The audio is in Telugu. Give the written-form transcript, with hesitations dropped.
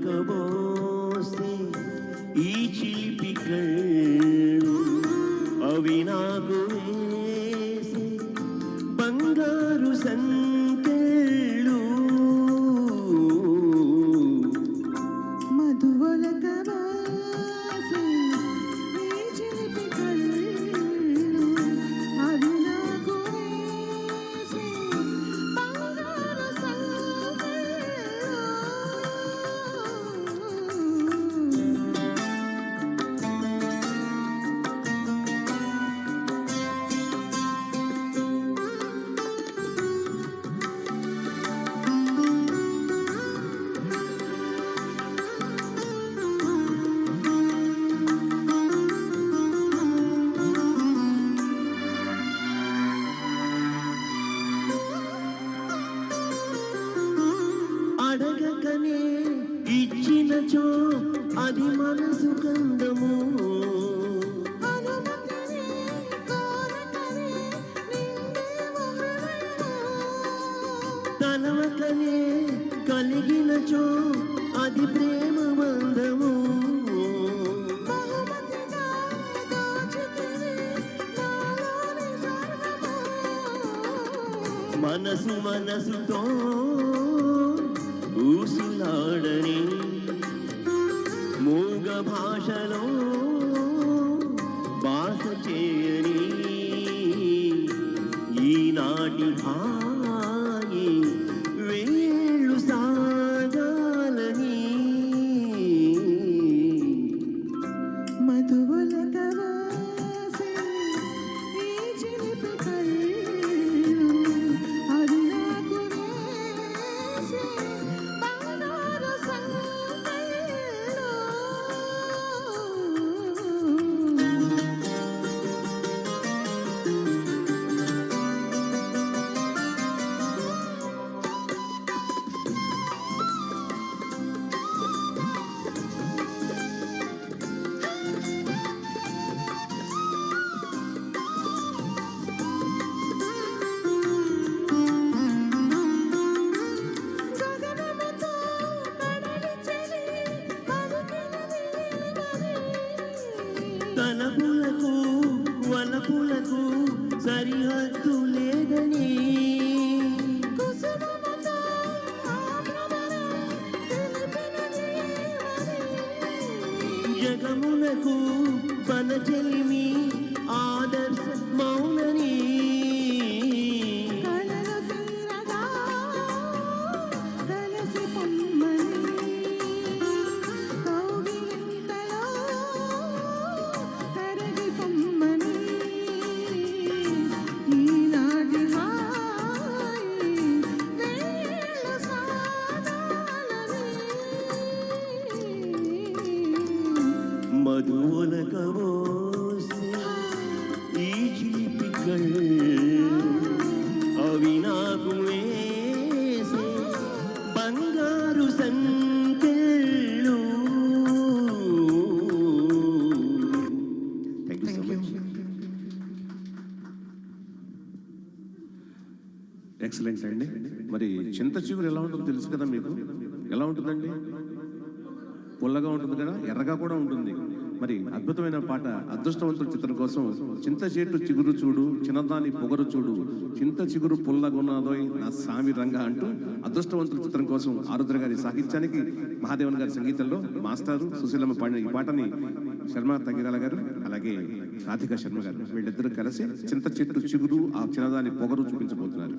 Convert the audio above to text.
మధువొలకబోస్తే ఈ చిలిపి కళ్ళు అవి నాకు వేసి బంగారు సంకెళ్ళు మధువొలకబోస్తే ఈ చిలిపి కళ్ళు అవి నాకు వేసి బంగారు సంకెళ్ళు అడగకనే ఇచ్చినచో అది మనసు కందము అనుమతిని కోరకనే నిండేమో హృదయము తలవకనే కలిగినచో అది ప్రేమ బంధము బహుమతిగా దోచితివి నాలోని సర్వము మనసు మనసుతో ఊసులాడని మూగ భాషలో భాష చేయని ఈనాటి హాయి వేళ్ళు సాగాలని మధువొలకబోసే ఈ చిలిపి కళ్ళు అది నాకు వేసి బంగారు సంకెళ్ళు గగనముతో కడలి చెలి పలికినది మరి తలపులకు వలపులకు సరిహద్దు లేదని కుసుమముతో ఆ భ్రమరం తెలిపినది మరి జగమునకు బలచెలిమి ఆదర్శ మౌనని కళలు తీరగా కలసి పొమ్మని కౌగిలింతలో కరగి పొమ్మని ఈనాటి హాయి వేళ్ళు సాగాలని మధువొలకబోస్తే ఈ చిలిపి కళ్ళు అవి నాకు వేసే బంగారు సంకెళ్ళు. Thank you so much. Excellent అండి. మరి చింత చిగురు ఎలా ఉంటుందో తెలుసు కదా మీకు? ఎలా ఉంటుందండి? పుల్లగా ఉంటుంది కదా, ఎర్రగా కూడా ఉంటుంది. మరి అద్భుతమైన పాట అదృష్టవంతుల చిత్రం కోసం చింత చెట్టు చిగురు చూడు చిన్నదాని పొగరు చూడు చింత చిగురు పుల్లగున్నదోయ్ నా సామి రంగా అంటూ అదృష్టవంతుల చిత్రం కోసం ఆరుద్ర గారి సాహిత్యానికి మహాదేవన్ గారి సంగీతంలో మాస్టారు సుశీలమ్మ పాడిన ఈ పాటని శర్మ తగిరాల గారు అలాగే రాధికా శర్మ గారు వీళ్ళిద్దరూ కలిసి చింత చెట్టు చిగురు ఆ చిన్నదాని పొగరు చూపించబోతున్నారు.